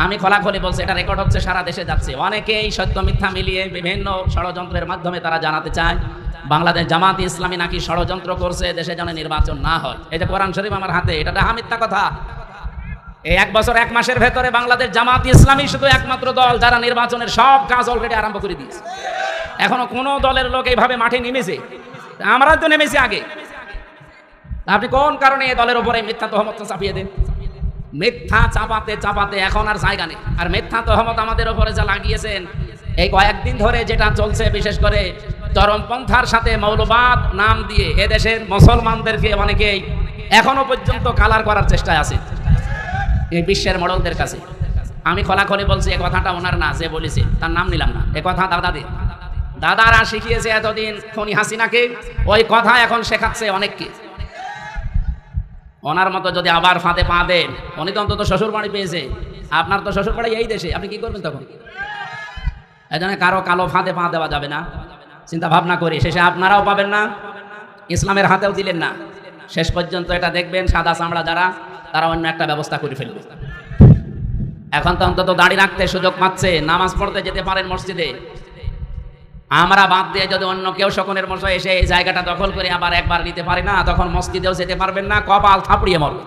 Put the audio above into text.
আমি খোলাখুলি বলছি, এটা রেকর্ড হচ্ছে, সারা দেশে যাচ্ছে। অনেকেই সত্য মিথ্যা মিলিয়ে বিভিন্ন ষড়যন্ত্রের মাধ্যমে তারা জানাতে চায় বাংলাদেশ জামাত ইসলামী নাকি ষড়যন্ত্র করছে দেশে যেন নির্বাচন না হয়। এই যে কোরআন শরীফ আমার হাতে, এটা মিথ্যা কথা। এই 1 বছর 1 মাসের ভেতরে বাংলাদেশ জামাত ইসলামী শুধু একমাত্র দল যারা নির্বাচনের সব কাজ অলরেডি আরম্ভ করে দিয়েছে। এখনো কোনো দলের লোক এইভাবে মাঠে নেমেছে? আমরা তো নেমেছি আগে। আপনি কোন কারণে এই দলের উপরে মিথ্যা তহমত চাপিয়ে দেন? মিথ্যা চাপাতে চাপাতে এখন আর জায়গা নেই। আর মিথ্যা তহমত আমাদের উপরে যা লাগিয়েছেন এই কয়েকদিন ধরে যেটা চলছে, বিশেষ করে চরমপন্থার সাথে মৌলবাদ নাম দিয়ে এদেশের মুসলমানদেরকে অনেকেই এখনো পর্যন্ত কালার করার চেষ্টায় আছে এই বিশ্বের মডলদের কাছে। আমি খোলাখুলি বলছি, এ কথাটা ওনার না, যে বলেছে তার নাম নিলাম না, এ কথা দাদারা শিখিয়েছে এতদিন খনি হাসিনাকে, ওই কথা এখন শেখাচ্ছে অনেককে। ওনার মতো যদি আবার ফাঁদে পা দেন, উনি তো অন্তত শ্বশুর বাড়ি পেয়েছে, আপনার তো শ্বশুর বাড়ি এই দেশে, আপনি কি করবেন তখন? এই জন্য কারো কালো ফাঁদে পা দেওয়া যাবে না, চিন্তা ভাবনা করি। শেষে আপনারাও পাবেন না, ইসলামের হাতেও দিলেন না। শেষ পর্যন্ত এটা দেখবেন সাদা চামড়া যারা, তারা অন্য একটা ব্যবস্থা করে ফেলবে। এখন তো অন্তত দাড়ি রাখতে সুযোগ পাচ্ছে, নামাজ পড়তে যেতে পারেন মসজিদে। আমরা বাদ দিয়ে যদি অন্য কেউ শকুনের মশাই এসে এই জায়গাটা দখল করে আবার একবার নিতে পারে না, তখন মসজিদেও যেতে পারবেন না, কপাল থাপড়িয়ে মরবে।